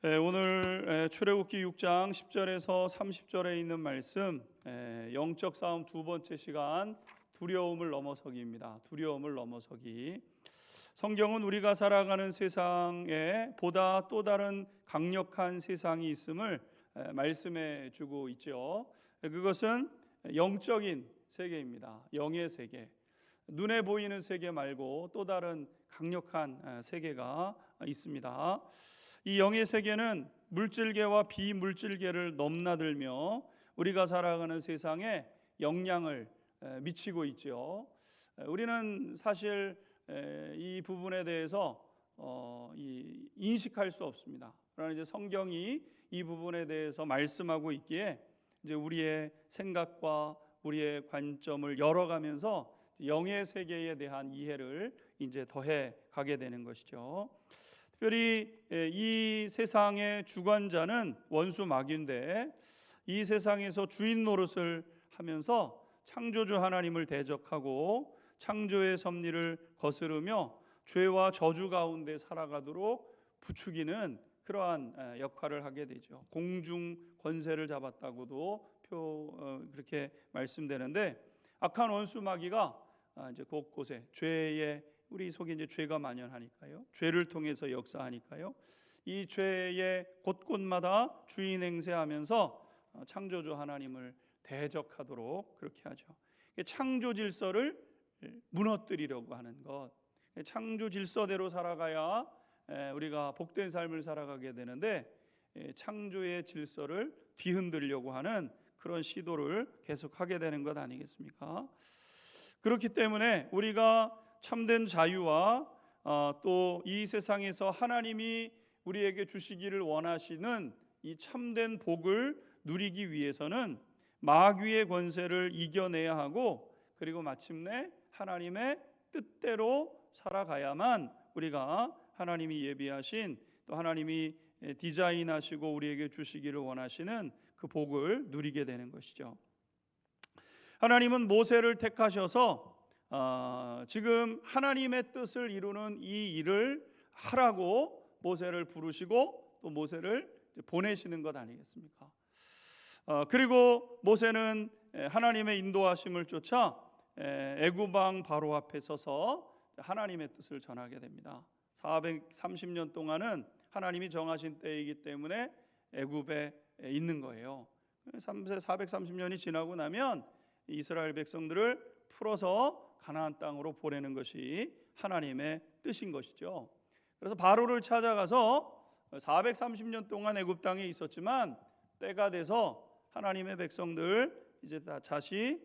오늘 출애굽기 6장 10절에서 30절에 있는 말씀, 영적 싸움 두 번째 시간, 두려움을 넘어서기입니다. 두려움을 넘어서기. 성경은 우리가 살아가는 세상에 보다 또 다른 강력한 세상이 있음을 말씀해 주고 있죠. 그것은 영적인 세계입니다. 영의 세계. 눈에 보이는 세계 말고 또 다른 강력한 세계가 있습니다. 이 영의 세계는 물질계와 비물질계를 넘나들며 우리가 살아가는 세상에 영향을 미치고 있죠. 우리는 사실 이 부분에 대해서 인식할 수 없습니다. 그러나 이제 성경이 이 부분에 대해서 말씀하고 있기에 이제 우리의 생각과 우리의 관점을 열어가면서 영의 세계에 대한 이해를 이제 더해 가게 되는 것이죠. 특별히 이 세상의 주관자는 원수 마귀인데 이 세상에서 주인 노릇을 하면서 창조주 하나님을 대적하고 창조의 섭리를 거스르며 죄와 저주 가운데 살아가도록 부추기는 그러한 역할을 하게 되죠. 공중 권세를 잡았다고도 그렇게 말씀되는데, 악한 원수 마귀가 이제 곳곳에 죄의, 우리 속에 이제 죄가 만연하니까요, 죄를 통해서 역사하니까요, 이 죄의 곳곳마다 주인 행세하면서 창조주 하나님을 대적하도록 그렇게 하죠. 창조 질서를 무너뜨리려고 하는 것, 창조 질서대로 살아가야 우리가 복된 삶을 살아가게 되는데 창조의 질서를 뒤흔들려고 하는 그런 시도를 계속하게 되는 것 아니겠습니까? 그렇기 때문에 우리가 참된 자유와 또 이 세상에서 하나님이 우리에게 주시기를 원하시는 이 참된 복을 누리기 위해서는 마귀의 권세를 이겨내야 하고, 그리고 마침내 하나님의 뜻대로 살아가야만 우리가 하나님이 예비하신, 또 하나님이 디자인하시고 우리에게 주시기를 원하시는 그 복을 누리게 되는 것이죠. 하나님은 모세를 택하셔서 지금 하나님의 뜻을 이루는 이 일을 하라고 모세를 부르시고 또 모세를 보내시는 것 아니겠습니까? 그리고 모세는 하나님의 인도하심을 쫓아 애굽 왕 바로 앞에 서서 하나님의 뜻을 전하게 됩니다. 430년 동안은 하나님이 정하신 때이기 때문에 애굽에 있는 거예요. 430년이 지나고 나면 이스라엘 백성들을 풀어서 가나안 땅으로 보내는 것이 하나님의 뜻인 것이죠. 그래서 바로를 찾아가서 430년 동안 애굽 땅에 있었지만 때가 돼서 하나님의 백성들 이제 다시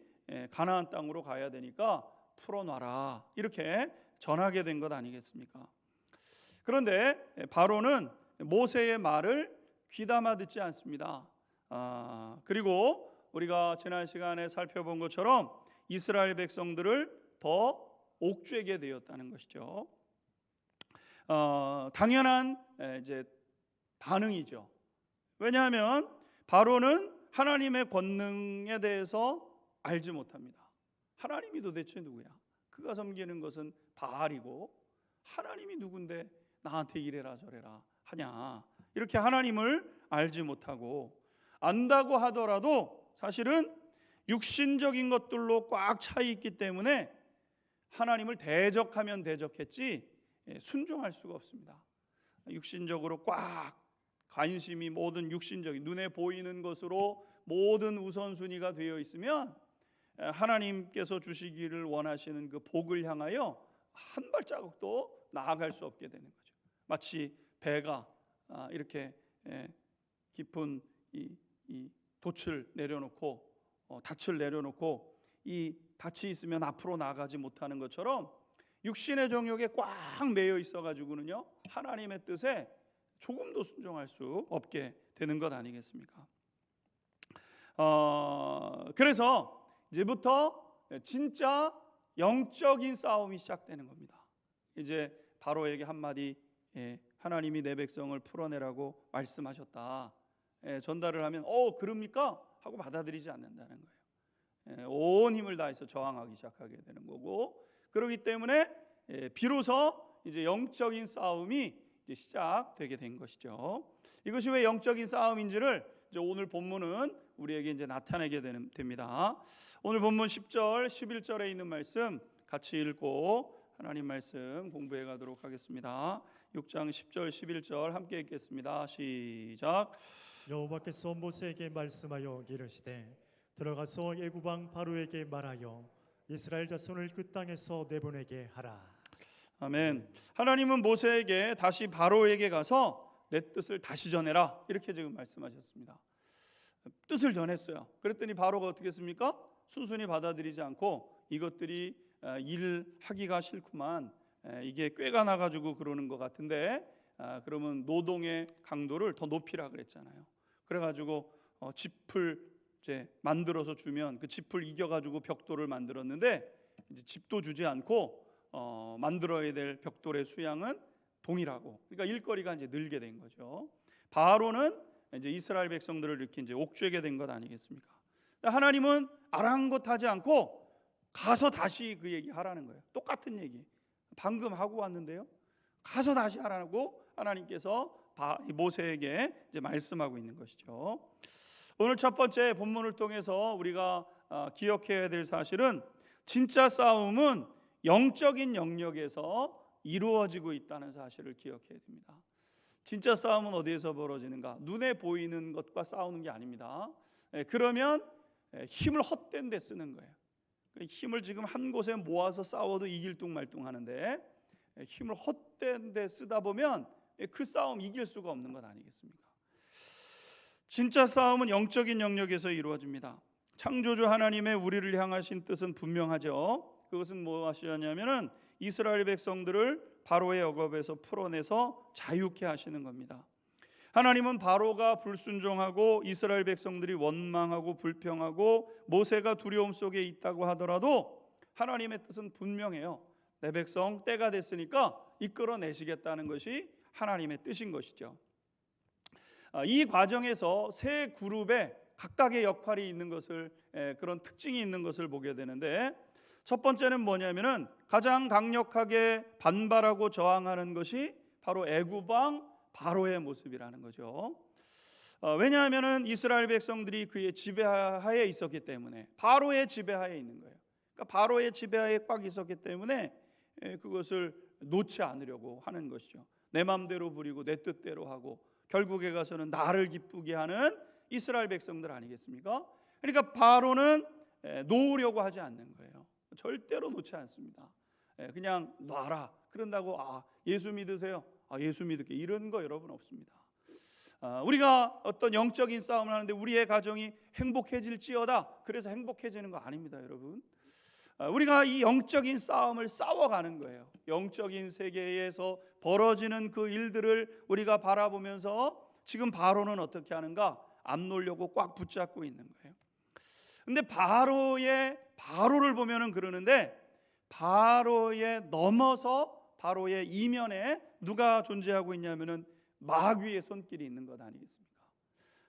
가나안 땅으로 가야 되니까 풀어놔라, 이렇게 전하게 된 것 아니겠습니까? 그런데 바로는 모세의 말을 귀담아 듣지 않습니다. 그리고 우리가 지난 시간에 살펴본 것처럼 이스라엘 백성들을 더 옥죄게 되었다는 것이죠. 당연한 이제 반응이죠. 왜냐하면 바로는 하나님의 권능에 대해서 알지 못합니다. 하나님이 도대체 누구야? 그가 섬기는 것은 바알이고 하나님이 누군데 나한테 이래라 저래라 하냐, 이렇게 하나님을 알지 못하고, 안다고 하더라도 사실은 육신적인 것들로 꽉 차 있기 때문에 하나님을 대적하면 대적했지 순종할 수가 없습니다. 육신적으로 꽉 관심이 모든 육신적인 눈에 보이는 것으로 모든 우선순위가 되어 있으면 하나님께서 주시기를 원하시는 그 복을 향하여 한 발자국도 나아갈 수 없게 되는 거죠. 마치 배가 이렇게 깊은 이 돛을 내려놓고 닻을 내려놓고 이 닻이 있으면 앞으로 나가지 못하는 것처럼 육신의 정욕에 꽉 매여 있어가지고는요 하나님의 뜻에 조금도 순종할 수 없게 되는 것 아니겠습니까? 그래서 이제부터 진짜 영적인 싸움이 시작되는 겁니다. 이제 바로에게 한마디, 하나님이 내 백성을 풀어내라고 말씀하셨다, 전달을 하면 그럽니까? 하고 받아들이지 않는다는 거예요. 온 힘을 다해서 저항하기 시작하게 되는 거고, 그렇기 때문에 비로소 이제 영적인 싸움이 이제 시작되게 된 것이죠. 이것이 왜 영적인 싸움인지를 이제 오늘 본문은 우리에게 이제 나타내게 됩니다. 오늘 본문 10절, 11절에 있는 말씀 같이 읽고 하나님 말씀 공부해 가도록 하겠습니다. 6장 10절, 11절 함께 읽겠습니다. 시작. 여호와께서 모세에게 말씀하여 이르시되 들어가서 애굽 왕 바로에게 말하여 이스라엘 자손을 그 땅에서 내보내게 하라. 아멘. 하나님은 모세에게 다시 바로에게 가서 내 뜻을 다시 전해라 이렇게 지금 말씀하셨습니다. 뜻을 전했어요. 그랬더니 바로가 어떻게 했습니까? 순순히 받아들이지 않고 이것들이 일하기가 싫구만, 이게 꾀가 나가지고 그러는 것 같은데 그러면 노동의 강도를 더 높이라 그랬잖아요. 그래가지고 짚을 이제 만들어서 주면 그 짚을 이겨가지고 벽돌을 만들었는데 이제 짚도 주지 않고 만들어야 될 벽돌의 수양은 동일하고, 그러니까 일거리가 이제 늘게 된 거죠. 바로는 이제 이스라엘 백성들을 이렇게 이제 옥죄게 된 것 아니겠습니까? 하나님은 아랑곳하지 않고 가서 다시 그 얘기 하라는 거예요. 똑같은 얘기 방금 하고 왔는데요. 가서 다시 하라고 하나님께서 모세에게 이제 말씀하고 있는 것이죠. 오늘 첫 번째 본문을 통해서 우리가 기억해야 될 사실은 진짜 싸움은 영적인 영역에서 이루어지고 있다는 사실을 기억해야 됩니다. 진짜 싸움은 어디에서 벌어지는가? 눈에 보이는 것과 싸우는 게 아닙니다. 그러면 힘을 헛된 데 쓰는 거예요. 힘을 지금 한 곳에 모아서 싸워도 이길 뚱말뚱 하는데 힘을 헛된 데 쓰다 보면 그 싸움 이길 수가 없는 것 아니겠습니까? 진짜 싸움은 영적인 영역에서 이루어집니다. 창조주 하나님의 우리를 향하신 뜻은 분명하죠. 그것은 무엇이었냐면은 이스라엘 백성들을 바로의 억압에서 풀어내서 자유케 하시는 겁니다. 하나님은 바로가 불순종하고 이스라엘 백성들이 원망하고 불평하고 모세가 두려움 속에 있다고 하더라도 하나님의 뜻은 분명해요. 내 백성 때가 됐으니까 이끌어내시겠다는 것이 하나님의 뜻인 것이죠. 이 과정에서 세 그룹에 각각의 역할이 있는 것을, 그런 특징이 있는 것을 보게 되는데, 첫 번째는 뭐냐면은 가장 강력하게 반발하고 저항하는 것이 바로 애굽 왕 바로의 모습이라는 거죠. 왜냐하면은 이스라엘 백성들이 그의 지배하에 있었기 때문에, 바로의 지배하에 있는 거예요. 그러니까 바로의 지배하에 꽉 있었기 때문에 그것을 놓지 않으려고 하는 것이죠. 내 마음대로 부리고 내 뜻대로 하고 결국에 가서는 나를 기쁘게 하는 이스라엘 백성들 아니겠습니까? 그러니까 바로는 놓으려고 하지 않는 거예요. 절대로 놓지 않습니다. 그냥 놔라. 그런다고 예수 믿으세요? 예수 믿을게. 이런 거 여러분 없습니다. 우리가 어떤 영적인 싸움을 하는데 우리의 가정이 행복해질지어다, 그래서 행복해지는 거 아닙니다, 여러분. 우리가 이 영적인 싸움을 싸워가는 거예요. 영적인 세계에서 벌어지는 그 일들을 우리가 바라보면서 지금 바로는 어떻게 하는가? 안 놓으려고 꽉 붙잡고 있는 거예요. 근데 바로를 보면은 그러는데, 바로에 넘어서 바로의 이면에 누가 존재하고 있냐면은 마귀의 손길이 있는 것 아니겠습니까?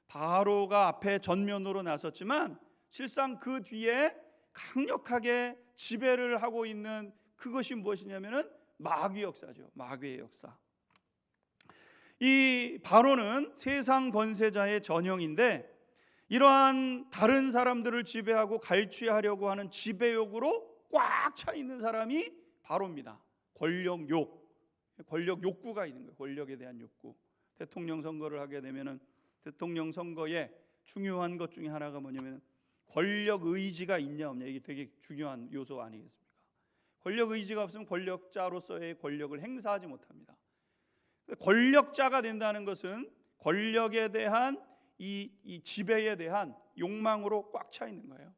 바로가 앞에 전면으로 나섰지만 실상 그 뒤에 강력하게 지배를 하고 있는 그것이 무엇이냐면은 마귀 역사죠. 마귀의 역사. 이 바로는 세상 권세자의 전형인데, 이러한 다른 사람들을 지배하고 갈취하려고 하는 지배욕으로 꽉 차 있는 사람이 바로입니다. 권력 욕구가 있는 거예요. 권력에 대한 욕구. 대통령 선거를 하게 되면은 대통령 선거에 중요한 것 중에 하나가 뭐냐면 권력 의지가 있냐 없냐, 이게 되게 중요한 요소 아니겠습니까? 권력 의지가 없으면 권력자로서의 권력을 행사하지 못합니다. 권력자가 된다는 것은 권력에 대한 이 지배에 대한 욕망으로 꽉 차 있는 거예요.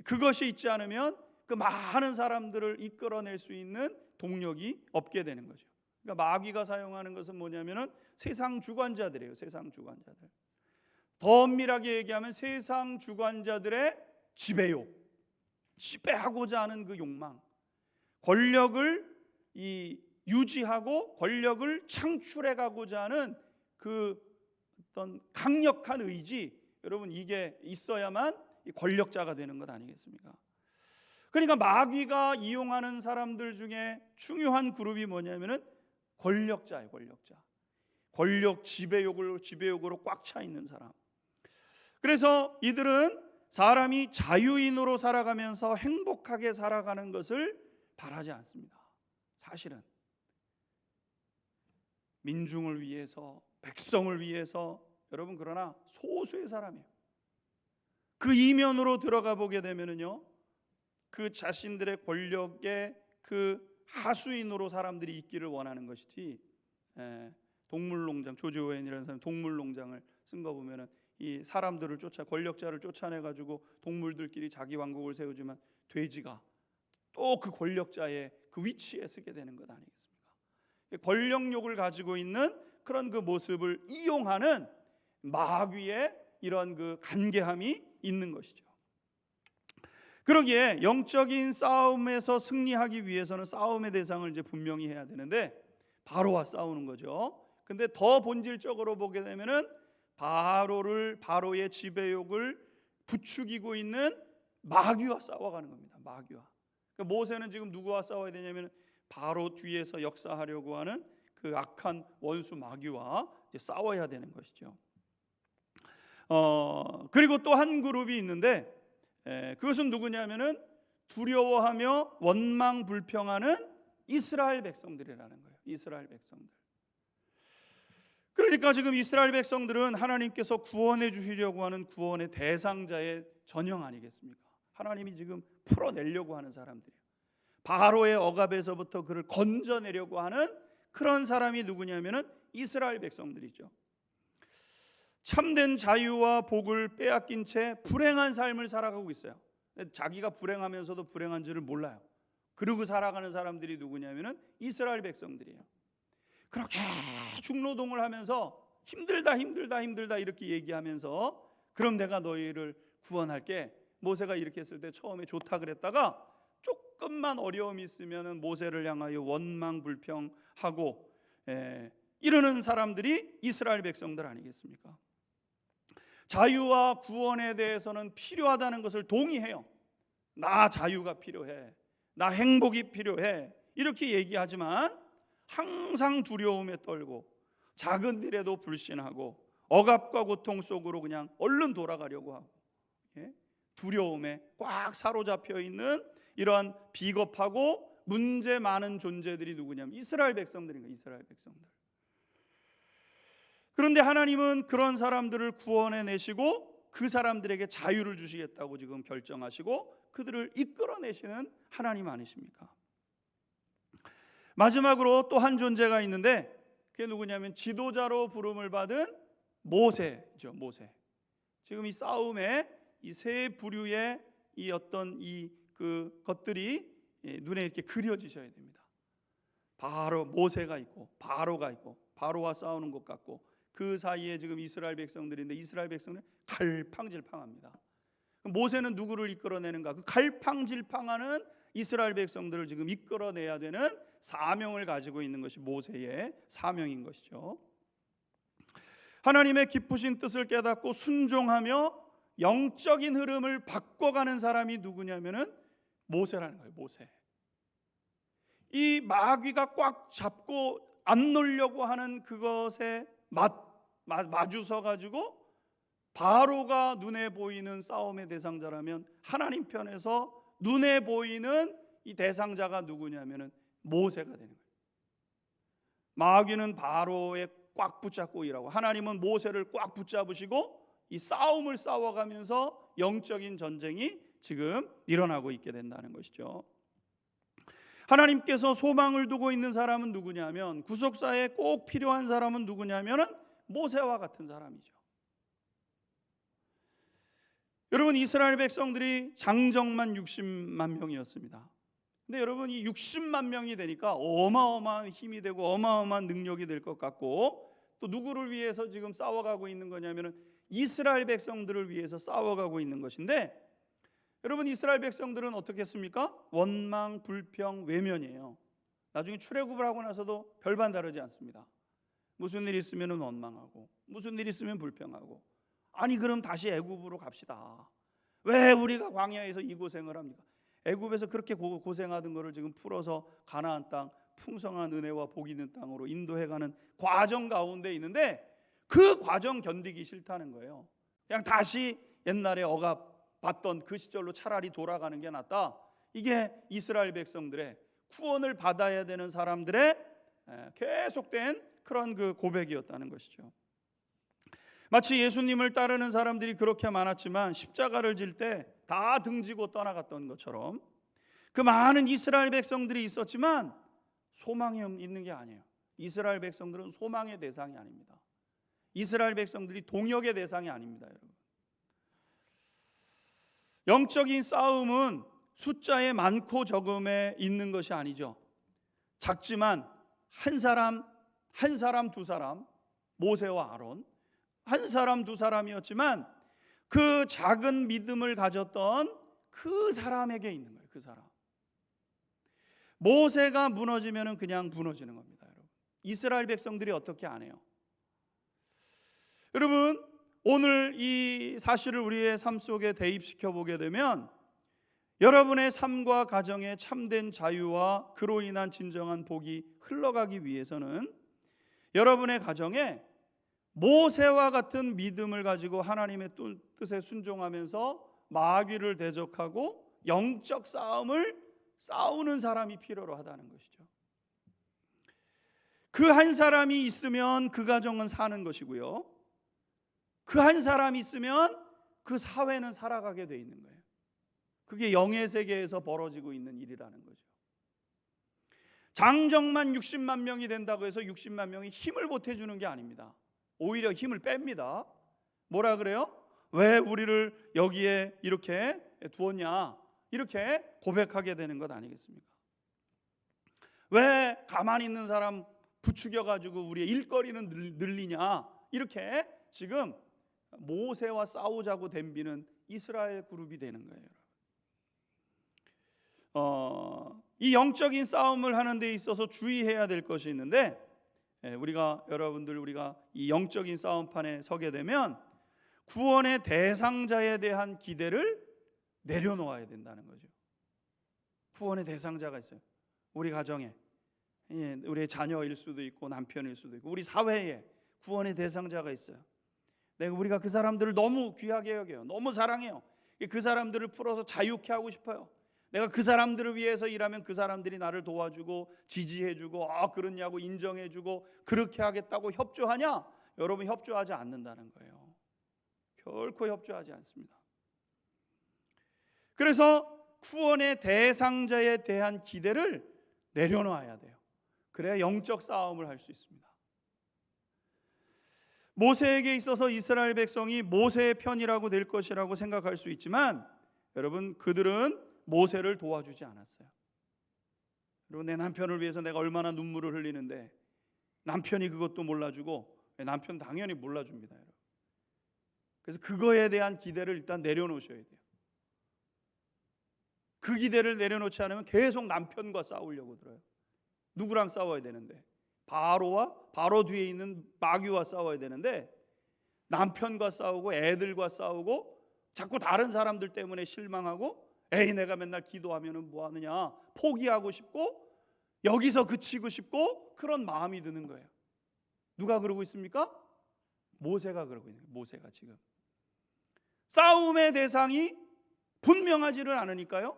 그것이 있지 않으면 그 많은 사람들을 이끌어낼 수 있는 동력이 없게 되는 거죠. 그러니까 마귀가 사용하는 것은 뭐냐면은 세상 주관자들이에요. 세상 주관자들. 더 엄밀하게 얘기하면 세상 주관자들의 지배욕, 지배하고자 하는 그 욕망, 권력을 유지하고 권력을 창출해가고자 하는 그 어떤 강력한 의지, 여러분 이게 있어야만 권력자가 되는 것 아니겠습니까? 그러니까 마귀가 이용하는 사람들 중에 중요한 그룹이 뭐냐면은 권력자예요, 권력자. 권력 지배욕으로 꽉 차 있는 사람. 그래서 이들은 사람이 자유인으로 살아가면서 행복하게 살아가는 것을 바라지 않습니다. 사실은 민중을 위해서, 백성을 위해서, 여러분 그러나 소수의 사람이에요. 그 이면으로 들어가 보게 되면은요, 그 자신들의 권력의 그 하수인으로 사람들이 있기를 원하는 것이지, 동물농장, 조지 오웬이라는 사람이 동물농장을 쓴 거 보면은 이 사람들을 권력자를 쫓아내 가지고 동물들끼리 자기 왕국을 세우지만 돼지가 또 그 권력자의 그 위치에 서게 되는 것 아니겠습니까? 권력욕을 가지고 있는 그런 그 모습을 이용하는 마귀의 이런 그 간계함이 있는 것이죠. 그러기에 영적인 싸움에서 승리하기 위해서는 싸움의 대상을 이제 분명히 해야 되는데 바로와 싸우는 거죠. 근데 더 본질적으로 보게 되면은 바로의 지배욕을 부추기고 있는 마귀와 싸워가는 겁니다. 마귀와. 그러니까 모세는 지금 누구와 싸워야 되냐면 바로 뒤에서 역사하려고 하는 그 악한 원수 마귀와 이제 싸워야 되는 것이죠. 그리고 또 한 그룹이 있는데 그것은 누구냐면은 두려워하며 원망불평하는 이스라엘 백성들이라는 거예요. 이스라엘 백성들. 그러니까 지금 이스라엘 백성들은 하나님께서 구원해 주시려고 하는 구원의 대상자의 전형 아니겠습니까? 하나님이 지금 풀어내려고 하는 사람들이에요. 바로의 억압에서부터 그를 건져내려고 하는 그런 사람이 누구냐면은 이스라엘 백성들이죠. 참된 자유와 복을 빼앗긴 채 불행한 삶을 살아가고 있어요. 자기가 불행하면서도 불행한 줄을 몰라요. 그러고 살아가는 사람들이 누구냐면은 이스라엘 백성들이에요. 그렇게 중노동을 하면서 힘들다 이렇게 얘기하면서 그럼 내가 너희를 구원할게. 모세가 이렇게 했을 때 처음에 좋다 그랬다가 조금만 어려움이 있으면은 모세를 향하여 원망불평하고 이러는 사람들이 이스라엘 백성들 아니겠습니까? 자유와 구원에 대해서는 필요하다는 것을 동의해요. 나 자유가 필요해, 나 행복이 필요해 이렇게 얘기하지만 항상 두려움에 떨고 작은 일에도 불신하고 억압과 고통 속으로 그냥 얼른 돌아가려고 하고 두려움에 꽉 사로잡혀 있는 이러한 비겁하고 문제 많은 존재들이 누구냐면 이스라엘 백성들인 거예요. 이스라엘 백성들. 그런데 하나님은 그런 사람들을 구원해 내시고 그 사람들에게 자유를 주시겠다고 지금 결정하시고 그들을 이끌어내시는 하나님 아니십니까? 마지막으로 또 한 존재가 있는데 그게 누구냐면 지도자로 부름을 받은 모세죠. 모세. 지금 이 싸움에 이 세 부류의 이 어떤 그 것들이 눈에 이렇게 그려지셔야 됩니다. 바로 모세가 있고 바로가 있고 바로와 싸우는 것 같고 그 사이에 지금 이스라엘 백성들인데 이스라엘 백성은 갈팡질팡합니다. 모세는 누구를 이끌어내는가? 그 갈팡질팡하는 이스라엘 백성들을 지금 이끌어내야 되는 사명을 가지고 있는 것이 모세의 사명인 것이죠. 하나님의 깊으신 뜻을 깨닫고 순종하며 영적인 흐름을 바꿔가는 사람이 누구냐면은 모세라는 거예요. 모세. 이 마귀가 꽉 잡고 안 놓으려고 하는 그것에 마주서 가지고 바로가 눈에 보이는 싸움의 대상자라면 하나님 편에서 눈에 보이는 이 대상자가 누구냐면은 모세가 되는 거예요. 마귀는 바로에 꽉 붙잡고 일하고 하나님은 모세를 꽉 붙잡으시고 이 싸움을 싸워가면서 영적인 전쟁이 지금 일어나고 있게 된다는 것이죠. 하나님께서 소망을 두고 있는 사람은 누구냐면 구속사에 꼭 필요한 사람은 누구냐면은 모세와 같은 사람이죠. 여러분 이스라엘 백성들이 장정만 60만 명이었습니다. 근데 여러분 이 60만 명이 되니까 어마어마한 힘이 되고 어마어마한 능력이 될 것 같고 또 누구를 위해서 지금 싸워가고 있는 거냐면은 이스라엘 백성들을 위해서 싸워가고 있는 것인데 여러분 이스라엘 백성들은 어떻게 했습니까? 원망, 불평, 외면이에요. 나중에 출애굽을 하고 나서도 별반 다르지 않습니다. 무슨 일 있으면 원망하고 무슨 일 있으면 불평하고 아니 그럼 다시 애굽으로 갑시다. 왜 우리가 광야에서 이 고생을 합니까? 애굽에서 그렇게 고생하던 거를 지금 풀어서 가나안 땅 풍성한 은혜와 복이 있는 땅으로 인도해가는 과정 가운데 있는데 그 과정 견디기 싫다는 거예요. 그냥 다시 옛날에 억압받던 그 시절로 차라리 돌아가는 게 낫다. 이게 이스라엘 백성들의 구원을 받아야 되는 사람들의 계속된 그런 그 고백이었다는 것이죠. 마치 예수님을 따르는 사람들이 그렇게 많았지만 십자가를 질 때 다 등지고 떠나갔던 것처럼 그 많은 이스라엘 백성들이 있었지만 소망이 있는 게 아니에요. 이스라엘 백성들은 소망의 대상이 아닙니다. 이스라엘 백성들이 동역의 대상이 아닙니다, 여러분. 영적인 싸움은 숫자의 많고 적음에 있는 것이 아니죠. 작지만 한 사람, 두 사람, 모세와 아론, 한 사람, 두 사람이었지만 그 작은 믿음을 가졌던 그 사람에게 있는 거예요. 그 사람. 모세가 무너지면 그냥 무너지는 겁니다, 여러분. 이스라엘 백성들이 어떻게 안 해요? 여러분, 오늘 이 사실을 우리의 삶 속에 대입시켜 보게 되면 여러분의 삶과 가정에 참된 자유와 그로 인한 진정한 복이 흘러가기 위해서는 여러분의 가정에 모세와 같은 믿음을 가지고 하나님의 뜻에 순종하면서 마귀를 대적하고 영적 싸움을 싸우는 사람이 필요로 하다는 것이죠. 그 한 사람이 있으면 그 가정은 사는 것이고요, 그 한 사람이 있으면 그 사회는 살아가게 돼 있는 거예요. 그게 영의 세계에서 벌어지고 있는 일이라는 거죠. 장정만 60만 명이 된다고 해서 60만 명이 힘을 보태주는 게 아닙니다. 오히려 힘을 뺍니다. 뭐라 그래요? 왜 우리를 여기에 이렇게 두었냐, 이렇게 고백하게 되는 것 아니겠습니까? 왜 가만히 있는 사람 부추겨가지고 우리의 일거리는 늘리냐, 이렇게 지금 모세와 싸우자고 덤비는 이스라엘 그룹이 되는 거예요. 이 영적인 싸움을 하는 데 있어서 주의해야 될 것이 있는데, 우리가 이 영적인 싸움판에 서게 되면 구원의 대상자에 대한 기대를 내려놓아야 된다는 거죠. 구원의 대상자가 있어요. 우리 가정에, 우리의 자녀일 수도 있고 남편일 수도 있고 우리 사회에 구원의 대상자가 있어요. 우리가 그 사람들을 너무 귀하게 여겨요. 너무 사랑해요. 그 사람들을 풀어서 자유케 하고 싶어요. 내가 그 사람들을 위해서 일하면 그 사람들이 나를 도와주고 지지해주고 그렇냐고 인정해주고 그렇게 하겠다고 협조하냐? 여러분, 협조하지 않는다는 거예요. 결코 협조하지 않습니다. 그래서 구원의 대상자에 대한 기대를 내려놓아야 돼요. 그래야 영적 싸움을 할 수 있습니다. 모세에게 있어서 이스라엘 백성이 모세의 편이라고 될 것이라고 생각할 수 있지만, 여러분, 그들은 모세를 도와주지 않았어요. 그리고 내 남편을 위해서 내가 얼마나 눈물을 흘리는데 남편이 그것도 몰라주고, 남편 당연히 몰라줍니다, 여러분. 그래서 그거에 대한 기대를 일단 내려놓으셔야 돼요. 그 기대를 내려놓지 않으면 계속 남편과 싸우려고 들어요. 누구랑 싸워야 되는데? 바로 뒤에 있는 마귀와 싸워야 되는데 남편과 싸우고 애들과 싸우고 자꾸 다른 사람들 때문에 실망하고, 내가 맨날 기도하면 뭐하느냐, 포기하고 싶고 여기서 그치고 싶고 그런 마음이 드는 거예요. 누가 그러고 있습니까? 모세가 그러고 있는 거예요. 모세가 지금 싸움의 대상이 분명하지를 않으니까요,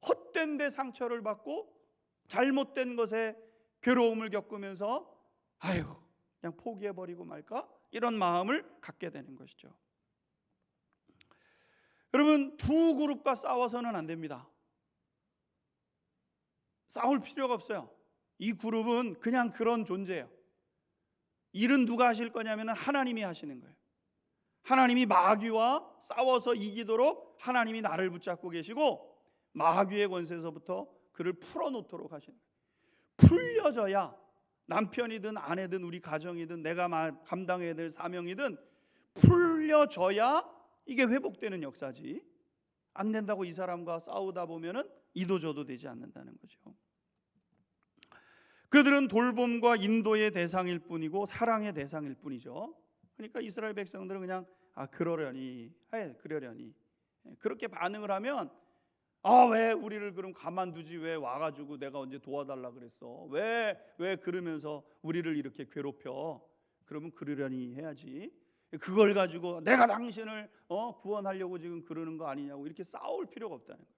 헛된 데 상처를 받고 잘못된 것에 괴로움을 겪으면서 그냥 포기해버리고 말까, 이런 마음을 갖게 되는 것이죠. 여러분, 두 그룹과 싸워서는 안 됩니다. 싸울 필요가 없어요. 이 그룹은 그냥 그런 존재예요. 일은 누가 하실 거냐면 하나님이 하시는 거예요. 하나님이 마귀와 싸워서 이기도록 하나님이 나를 붙잡고 계시고 마귀의 권세에서부터 그를 풀어놓도록 하시는 거예요. 풀려져야 남편이든 아내든 우리 가정이든 내가 감당해야 될 사명이든 풀려져야 이게 회복되는 역사지, 안 된다고 이 사람과 싸우다 보면은 이도저도 되지 않는다는 거죠. 그들은 돌봄과 인도의 대상일 뿐이고 사랑의 대상일 뿐이죠. 그러니까 이스라엘 백성들은 그냥 그러려니 그렇게 반응을 하면 왜 우리를 그럼 가만두지, 왜 와가지고 내가 언제 도와달라 그랬어, 왜 그러면서 우리를 이렇게 괴롭혀. 그러면 그러려니 해야지, 그걸 가지고 내가 당신을 구원하려고 지금 그러는 거 아니냐고 이렇게 싸울 필요가 없다는 거예요.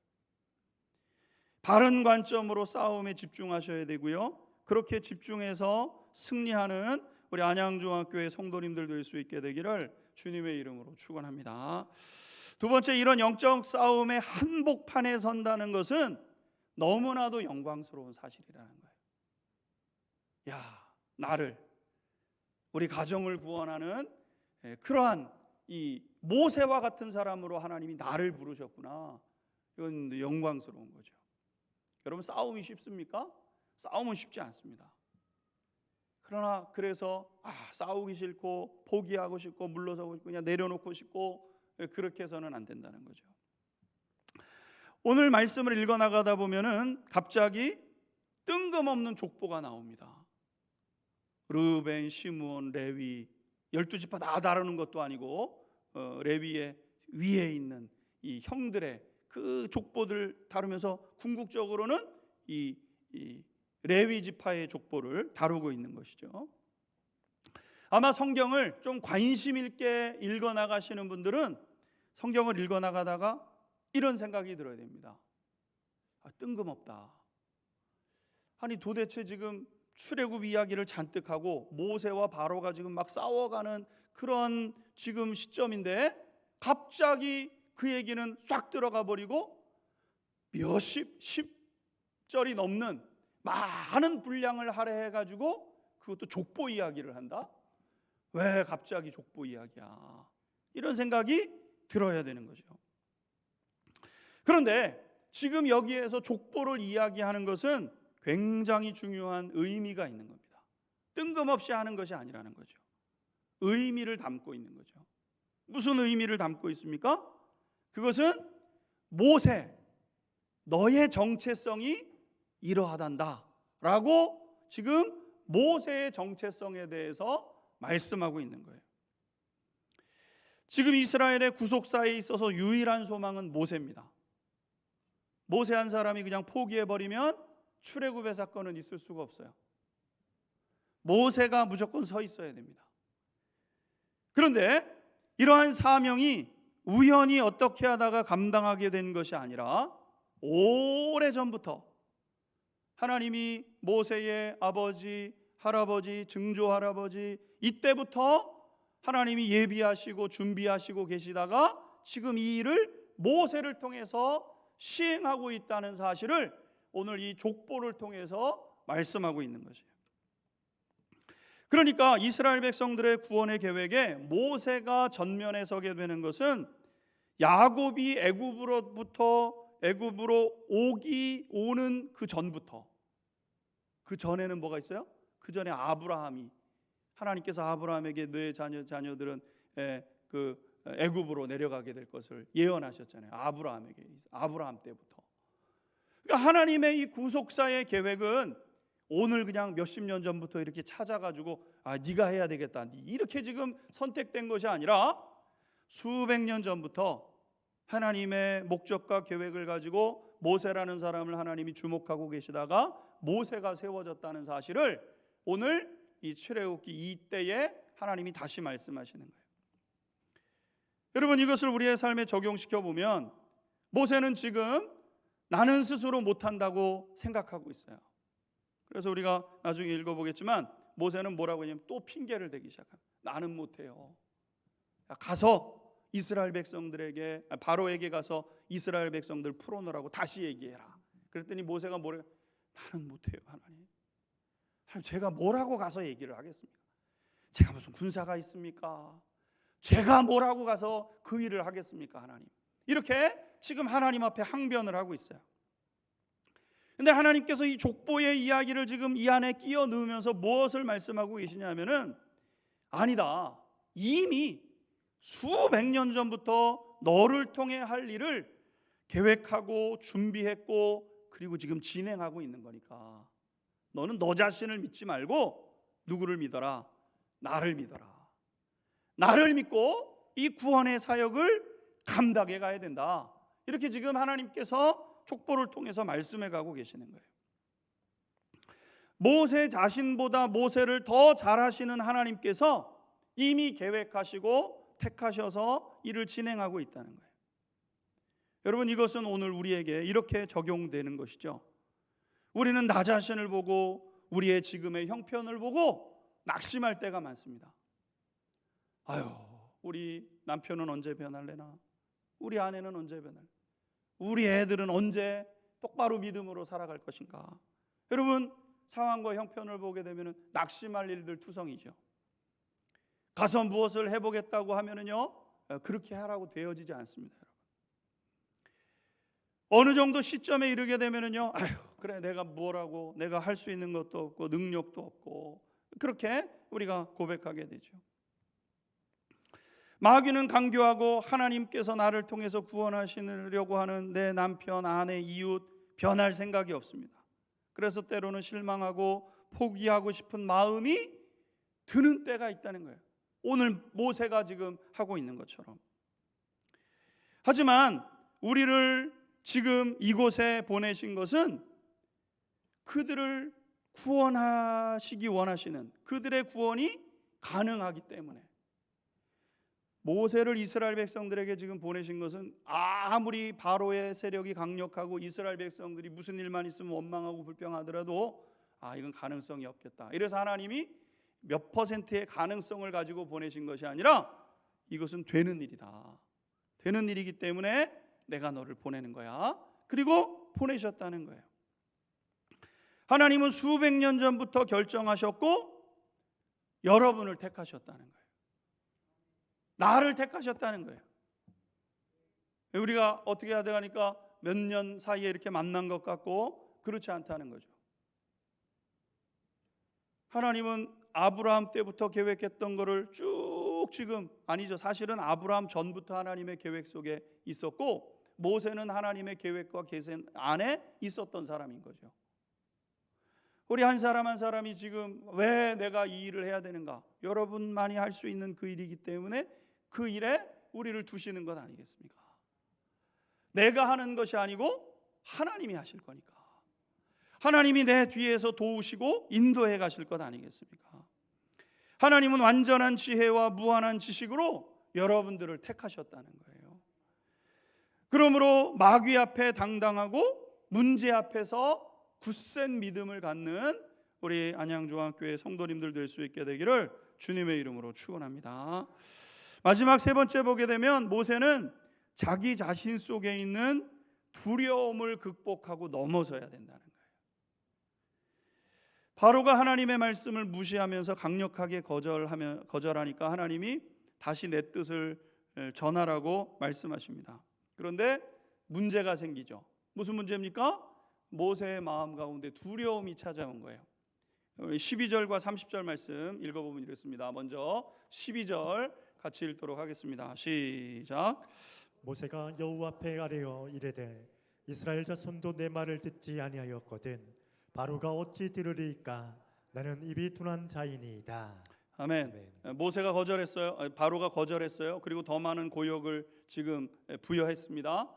바른 관점으로 싸움에 집중하셔야 되고요, 그렇게 집중해서 승리하는 우리 안양중학교의 성도님들 될 수 있게 되기를 주님의 이름으로 축원합니다. 두 번째, 이런 영적 싸움의 한복판에 선다는 것은 너무나도 영광스러운 사실이라는 거예요. 나를, 우리 가정을 구원하는 그러한 이 모세와 같은 사람으로 하나님이 나를 부르셨구나. 이건 영광스러운 거죠. 여러분, 싸움이 쉽습니까? 싸움은 쉽지 않습니다. 그러나 그래서 싸우기 싫고 포기하고 싶고 물러서고 싶고 그냥 내려놓고 싶고 그렇게 해서는 안 된다는 거죠. 오늘 말씀을 읽어나가다 보면은 갑자기 뜬금없는 족보가 나옵니다. 르우벤, 시므온, 레위, 12지파 다 다루는 것도 아니고 레위의 위에 있는 이 형들의 그 족보들 다루면서 궁극적으로는 이 레위 지파의 족보를 다루고 있는 것이죠. 아마 성경을 좀 관심 있게 읽어 나가시는 분들은 성경을 읽어 나가다가 이런 생각이 들어야 됩니다. 뜬금없다. 아니 도대체 지금 출애굽 이야기를 잔뜩 하고 모세와 바로가 지금 막 싸워가는 그런 지금 시점인데 갑자기 그 얘기는 싹 들어가 버리고 몇십, 10절이 넘는 많은 분량을 할애해가지고 그것도 족보 이야기를 한다? 왜 갑자기 족보 이야기야? 이런 생각이 들어야 되는 거죠. 그런데 지금 여기에서 족보를 이야기하는 것은 굉장히 중요한 의미가 있는 겁니다. 뜬금없이 하는 것이 아니라는 거죠. 의미를 담고 있는 거죠. 무슨 의미를 담고 있습니까? 그것은 모세, 너의 정체성이 이러하단다 라고 지금 모세의 정체성에 대해서 말씀하고 있는 거예요. 지금 이스라엘의 구속사에 있어서 유일한 소망은 모세입니다. 모세 한 사람이 그냥 포기해버리면 출애굽의 사건은 있을 수가 없어요. 모세가 무조건 서 있어야 됩니다. 그런데 이러한 사명이 우연히 어떻게 하다가 감당하게 된 것이 아니라 오래전부터 하나님이 모세의 아버지, 할아버지, 증조할아버지 이때부터 하나님이 예비하시고 준비하시고 계시다가 지금 이 일을 모세를 통해서 시행하고 있다는 사실을 오늘 이 족보를 통해서 말씀하고 있는 것이에요. 그러니까 이스라엘 백성들의 구원의 계획에 모세가 전면에 서게 되는 것은 야곱이 애굽으로 오는 그 전부터, 그 전에는 뭐가 있어요? 그 전에 아브라함이, 하나님께서 아브라함에게 너의 자녀들은 그 애굽으로 내려가게 될 것을 예언하셨잖아요. 아브라함 때부터. 그러니까 하나님의 이 구속사의 계획은 오늘 그냥 몇십 년 전부터 이렇게 찾아가지고 네가 해야 되겠다 이렇게 지금 선택된 것이 아니라 수백 년 전부터 하나님의 목적과 계획을 가지고 모세라는 사람을 하나님이 주목하고 계시다가 모세가 세워졌다는 사실을 오늘 이 출애굽기 이때에 하나님이 다시 말씀하시는 거예요. 여러분, 이것을 우리의 삶에 적용시켜 보면 모세는 지금 나는 스스로 못한다고 생각하고 있어요. 그래서 우리가 나중에 읽어보겠지만 모세는 뭐라고 하냐면 또 핑계를 대기 시작합니다. 나는 못해요. 가서 이스라엘 백성들에게, 바로에게 가서 이스라엘 백성들 풀어놓으라고 다시 얘기해라. 그랬더니 모세가 뭐래요? 나는 못해요. 하나님, 제가 뭐라고 가서 얘기를 하겠습니까? 제가 무슨 군사가 있습니까? 제가 뭐라고 가서 그 일을 하겠습니까? 하나님, 이렇게 지금 하나님 앞에 항변을 하고 있어요. 근데 하나님께서 이 족보의 이야기를 지금 이 안에 끼워 넣으면서 무엇을 말씀하고 계시냐면은 아니다, 이미 수백 년 전부터 너를 통해 할 일을 계획하고 준비했고 그리고 지금 진행하고 있는 거니까 너는 너 자신을 믿지 말고 누구를 믿어라? 나를 믿어라. 나를 믿고 이 구원의 사역을 감당해 가야 된다. 이렇게 지금 하나님께서 족보를 통해서 말씀해 가고 계시는 거예요. 모세 자신보다 모세를 더 잘하시는 하나님께서 이미 계획하시고 택하셔서 이를 진행하고 있다는 거예요. 여러분, 이것은 오늘 우리에게 이렇게 적용되는 것이죠. 우리는 나 자신을 보고 우리의 지금의 형편을 보고 낙심할 때가 많습니다. 아유, 우리 남편은 언제 변할래나? 우리 아내는 언제 변할래? 우리 애들은 언제 똑바로 믿음으로 살아갈 것인가? 여러분, 상황과 형편을 보게 되면 낙심할 일들 투성이죠. 가서 무엇을 해보겠다고 하면은요, 그렇게 하라고 되어지지 않습니다. 어느 정도 시점에 이르게 되면은요, 아유, 그래, 내가 뭐라고, 내가 할 수 있는 것도 없고 능력도 없고, 그렇게 우리가 고백하게 되죠. 마귀는 강교하고 하나님께서 나를 통해서 구원하시려고 하는 내 남편, 아내, 이웃 변할 생각이 없습니다. 그래서 때로는 실망하고 포기하고 싶은 마음이 드는 때가 있다는 거예요. 오늘 모세가 지금 하고 있는 것처럼. 하지만 우리를 지금 이곳에 보내신 것은 그들을 구원하시기 원하시는, 그들의 구원이 가능하기 때문에. 모세를 이스라엘 백성들에게 지금 보내신 것은 아무리 바로의 세력이 강력하고 이스라엘 백성들이 무슨 일만 있으면 원망하고 불평하더라도 이건 가능성이 없겠다. 이래서 하나님이 몇 퍼센트의 가능성을 가지고 보내신 것이 아니라 이것은 되는 일이다. 되는 일이기 때문에 내가 너를 보내는 거야. 그리고 보내셨다는 거예요. 하나님은 수백 년 전부터 결정하셨고 여러분을 택하셨다는 거예요. 나를 택하셨다는 거예요. 우리가 어떻게 해야 되니까 몇 년 사이에 이렇게 만난 것 같고 그렇지 않다는 거죠. 하나님은 아브라함 때부터 계획했던 거를 쭉 지금, 아니죠, 사실은 아브라함 전부터 하나님의 계획 속에 있었고 모세는 하나님의 계획과 계획 안에 있었던 사람인 거죠. 우리 한 사람 한 사람이 지금 왜 내가 이 일을 해야 되는가? 여러분만이 할 수 있는 그 일이기 때문에 그 일에 우리를 두시는 것 아니겠습니까? 내가 하는 것이 아니고 하나님이 하실 거니까. 하나님이 내 뒤에서 도우시고 인도해 가실 것 아니겠습니까? 하나님은 완전한 지혜와 무한한 지식으로 여러분들을 택하셨다는 거예요. 그러므로 마귀 앞에 당당하고 문제 앞에서 굳센 믿음을 갖는 우리 안양중앙교회 성도님들 될 수 있게 되기를 주님의 이름으로 축원합니다. 마지막 세 번째 보게 되면 모세는 자기 자신 속에 있는 두려움을 극복하고 넘어서야 된다는 거예요. 바로가 하나님의 말씀을 무시하면서 강력하게 거절하니까 하나님이 다시 내 뜻을 전하라고 말씀하십니다. 그런데 문제가 생기죠. 무슨 문제입니까? 모세의 마음 가운데 두려움이 찾아온 거예요. 12절과 30절 말씀 읽어보면 이렇습니다. 먼저 12절 같이 읽도록 하겠습니다. 시작. 모세가 여호와 앞에 아뢰어 이르되 이스라엘 자손도 내 말을 듣지 아니하였거든 바로가 어찌 들으리이까 나는 입이 둔한 자이니이다. 아멘. 모세가 거절했어요. 바로가 거절했어요. 그리고 더 많은 고역을 지금 부여했습니다.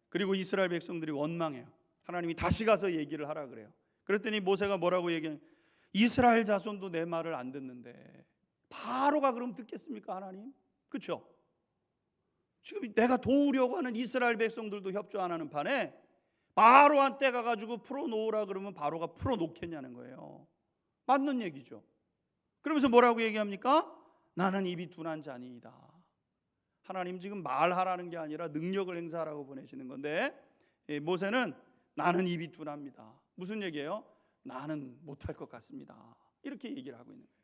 그리고 이스라엘 백성들이 원망해요. 하나님이 다시 가서 얘기를 하라 그래요. 그랬더니 모세가 뭐라고 얘기해요? 이스라엘 자손도 내 말을 안 듣는데 바로가 그럼 듣겠습니까, 하나님? 그렇죠? 지금 내가 도우려고 하는 이스라엘 백성들도 협조 안 하는 판에 바로한테 가가지고 풀어놓으라 그러면 바로가 풀어놓겠냐는 거예요. 맞는 얘기죠. 그러면서 뭐라고 얘기합니까? 나는 입이 둔한 자니이다. 하나님 지금 말하라는 게 아니라 능력을 행사하라고 보내시는 건데 모세는 나는 입이 둔합니다. 무슨 얘기예요? 나는 못할 것 같습니다. 이렇게 얘기를 하고 있는 거예요.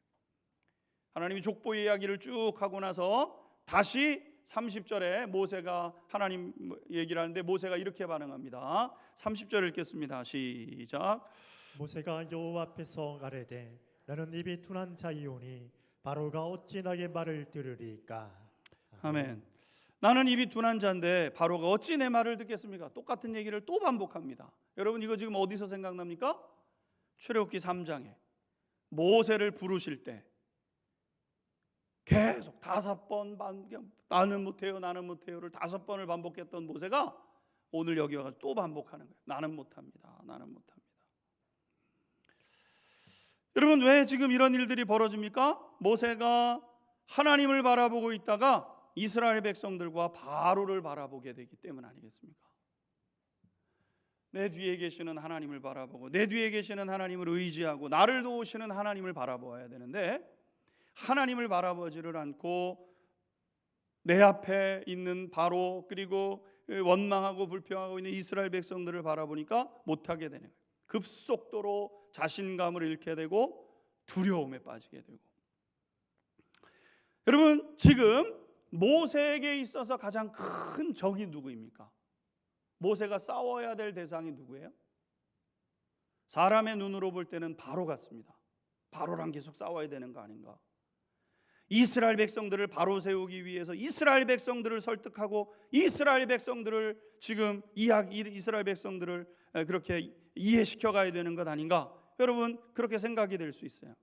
하나님이 족보 이야기를 쭉 하고 나서 다시 30절에 모세가 하나님 얘기를 하는데 모세가 이렇게 반응합니다. 30절 읽겠습니다. 시작. 모세가 여호와 앞에서 가래되 나는 입이 둔한 자이오니 바로가 어찌 나의 말을 들으리까. 아멘. 나는 입이 둔한 자인데 바로가 어찌 내 말을 듣겠습니까? 똑같은 얘기를 또 반복합니다. 여러분 이거 지금 어디서 생각납니까? 출애굽기 3장에 모세를 부르실 때 계속 5번 나는 못해요를 5번을 반복했던 모세가 오늘 여기 와서 또 반복하는 거예요. 나는 못합니다. 나는 못합니다. 여러분, 왜 지금 이런 일들이 벌어집니까? 모세가 하나님을 바라보고 있다가 이스라엘 백성들과 바로를 바라보게 되기 때문 아니겠습니까? 내 뒤에 계시는 하나님을 바라보고 내 뒤에 계시는 하나님을 의지하고 나를 도우시는 하나님을 바라보아야 되는데, 하나님을 바라보지를 않고 내 앞에 있는 바로, 그리고 원망하고 불평하고 있는 이스라엘 백성들을 바라보니까 못하게 되는 거예요. 급속도로 자신감을 잃게 되고 두려움에 빠지게 되고. 여러분, 지금 모세에게 있어서 가장 큰 적이 누구입니까? 모세가 싸워야 될 대상이 누구예요? 사람의 눈으로 볼 때는 바로 같습니다. 바로랑 계속 싸워야 되는 거 아닌가? 이스라엘 백성들을 바로 세우기 위해서 이스라엘 백성들을 설득하고 이스라엘 백성들을 지금 이스라엘 백성들을 그렇게 이해시켜 가야 되는 것 아닌가? 여러분, 그렇게 생각이 될 수 있어요.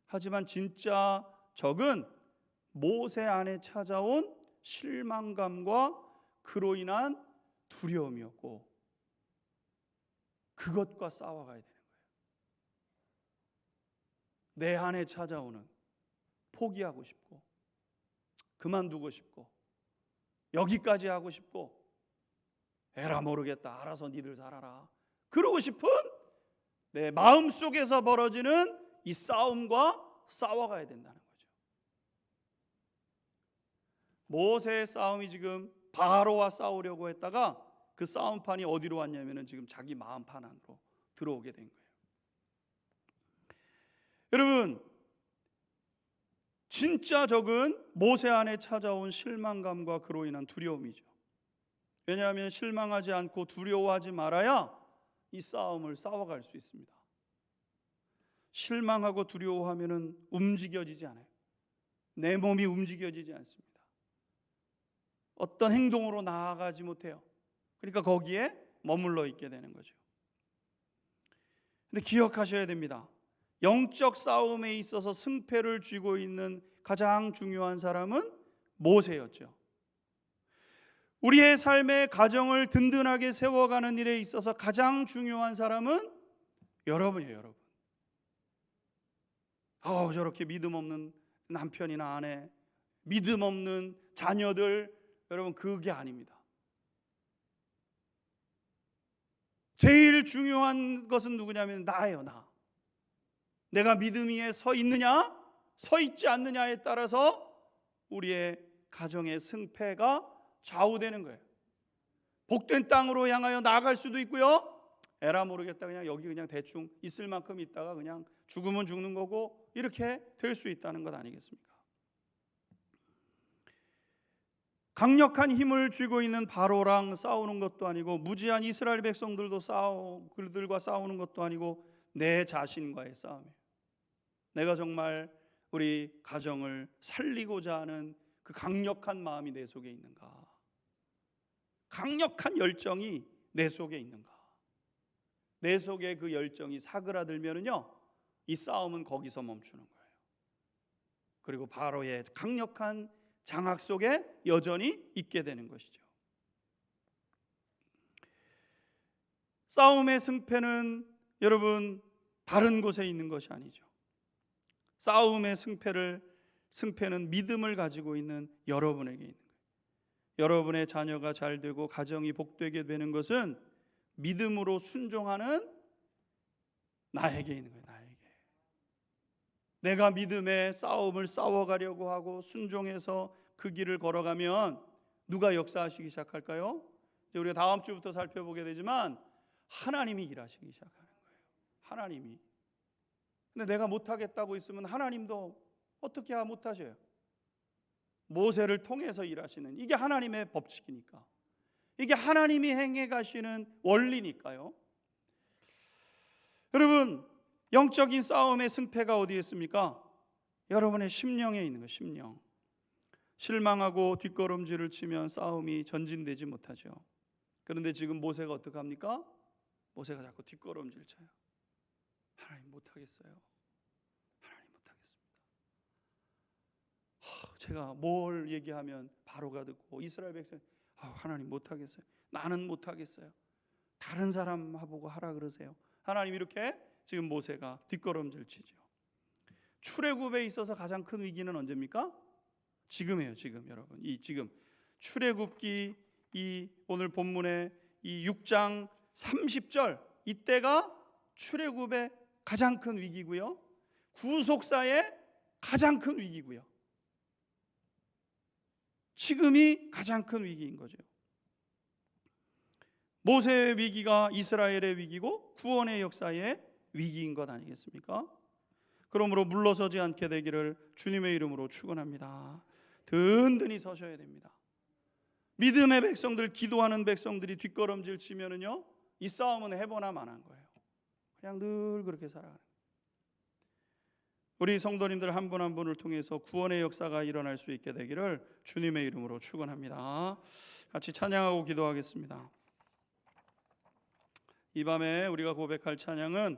하지만 진짜 적은 모세 안에 찾아온 실망감과 그로 인한 두려움이었고, 그것과 싸워가야 되는 거예요. 내 안에 찾아오는 포기하고 싶고 그만두고 싶고 여기까지 하고 싶고 에라 모르겠다, 알아서 니들 살아라, 그러고 싶은 내 마음속에서 벌어지는 이 싸움과 싸워가야 된다는 거죠. 모세의 싸움이 지금 바로와 싸우려고 했다가 그 싸움판이 어디로 왔냐면은 지금 자기 마음판 안으로 들어오게 된 거예요. 여러분, 진짜 적은 모세 안에 찾아온 실망감과 그로 인한 두려움이죠. 왜냐하면 실망하지 않고 두려워하지 말아야 이 싸움을 싸워갈 수 있습니다. 실망하고 두려워하면은 움직여지지 않아요. 내 몸이 움직여지지 않습니다. 어떤 행동으로 나아가지 못해요. 그러니까 거기에 머물러 있게 되는 거죠. 근데 기억하셔야 됩니다. 영적 싸움에 있어서 승패를 쥐고 있는 가장 중요한 사람은 모세였죠. 우리의 삶의 가정을 든든하게 세워가는 일에 있어서 가장 중요한 사람은 여러분이에요, 여러분. 저렇게 믿음 없는 남편이나 아내, 믿음 없는 자녀들, 여러분, 그게 아닙니다. 제일 중요한 것은 누구냐면 나예요, 나. 내가 믿음 위에 서 있느냐, 서 있지 않느냐에 따라서 우리의 가정의 승패가 좌우되는 거예요. 복된 땅으로 향하여 나아갈 수도 있고요, 에라 모르겠다, 그냥 여기 그냥 대충 있을 만큼 있다가 그냥 죽으면 죽는 거고, 이렇게 될 수 있다는 것 아니겠습니까? 강력한 힘을 쥐고 있는 바로랑 싸우는 것도 아니고, 무지한 이스라엘 백성들과 싸우는 것도 아니고, 내 자신과의 싸움이에요. 내가 정말 우리 가정을 살리고자 하는 그 강력한 마음이 내 속에 있는가? 강력한 열정이 내 속에 있는가? 내 속에 그 열정이 사그라들면은요, 이 싸움은 거기서 멈추는 거예요. 그리고 바로의 강력한 장악 속에 여전히 있게 되는 것이죠. 싸움의 승패는 여러분 다른 곳에 있는 것이 아니죠. 싸움의 승패는 믿음을 가지고 있는 여러분에게 있는 거예요. 여러분의 자녀가 잘 되고 가정이 복되게 되는 것은 믿음으로 순종하는 나에게 있는 거예요. 나에게. 내가 믿음의 싸움을 싸워가려고 하고 순종해서 그 길을 걸어가면 누가 역사하시기 시작할까요? 이제 우리가 다음 주부터 살펴보게 되지만 하나님이 일하시기 시작하는 거예요. 하나님이. 근데 내가 못하겠다고 있으면 하나님도 어떻게 못하셔요? 모세를 통해서 일하시는, 이게 하나님의 법칙이니까, 이게 하나님이 행해 가시는 원리니까요. 여러분, 영적인 싸움의 승패가 어디에 있습니까? 여러분의 심령에 있는 거예요. 심령. 실망하고 뒷걸음질을 치면 싸움이 전진되지 못하죠. 그런데 지금 모세가 어떻게 합니까? 모세가 자꾸 뒷걸음질 쳐요. 하나님 못하겠어요. 하나님 못하겠습니다. 제가 뭘 얘기하면 바로가 듣고 이스라엘 백성 하나님 못하겠어요. 나는 못하겠어요. 다른 사람하고 하라 그러세요. 하나님 이렇게 지금 모세가 뒷걸음질 치죠. 출애굽에 있어서 가장 큰 위기는 언제입니까? 지금이에요. 지금 여러분. 지금 출애굽기 이 오늘 본문의 이 6장 30절 이때가 출애굽의 가장 큰 위기고요. 구속사의 가장 큰 위기고요. 지금이 가장 큰 위기인 거죠. 모세의 위기가 이스라엘의 위기고 구원의 역사의 위기인 것 아니겠습니까? 그러므로 물러서지 않게 되기를 주님의 이름으로 축원합니다. 든든히 서셔야 됩니다. 믿음의 백성들, 기도하는 백성들이 뒷걸음질 치면은요, 이 싸움은 해보나 마나한 거예요. 그냥 늘 그렇게 살아가는 거예요. 우리 성도님들 한 분 한 분을 통해서 구원의 역사가 일어날 수 있게 되기를 주님의 이름으로 축원합니다. 같이 찬양하고 기도하겠습니다. 이 밤에 우리가 고백할 찬양은